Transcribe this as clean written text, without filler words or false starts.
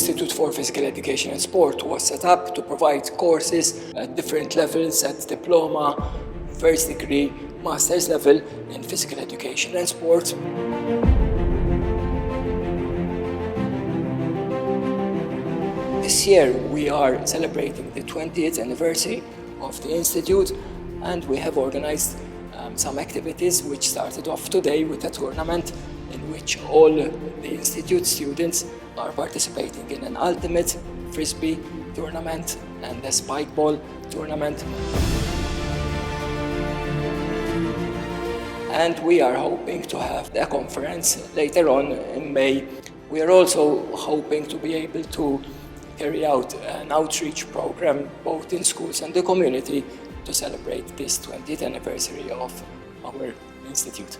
Institute for Physical Education and Sport was set up to provide courses at different levels, at diploma, first degree, master's level in physical education and sport. This year we are celebrating the 20th anniversary of the Institute, and we have organized some activities which started off today with a tournament in which all the Institute students are participating in an ultimate frisbee tournament and a spike ball tournament. And we are hoping to have a conference later on in May. We are also hoping to be able to carry out an outreach program both in schools and the community to celebrate this 20th anniversary of our institute.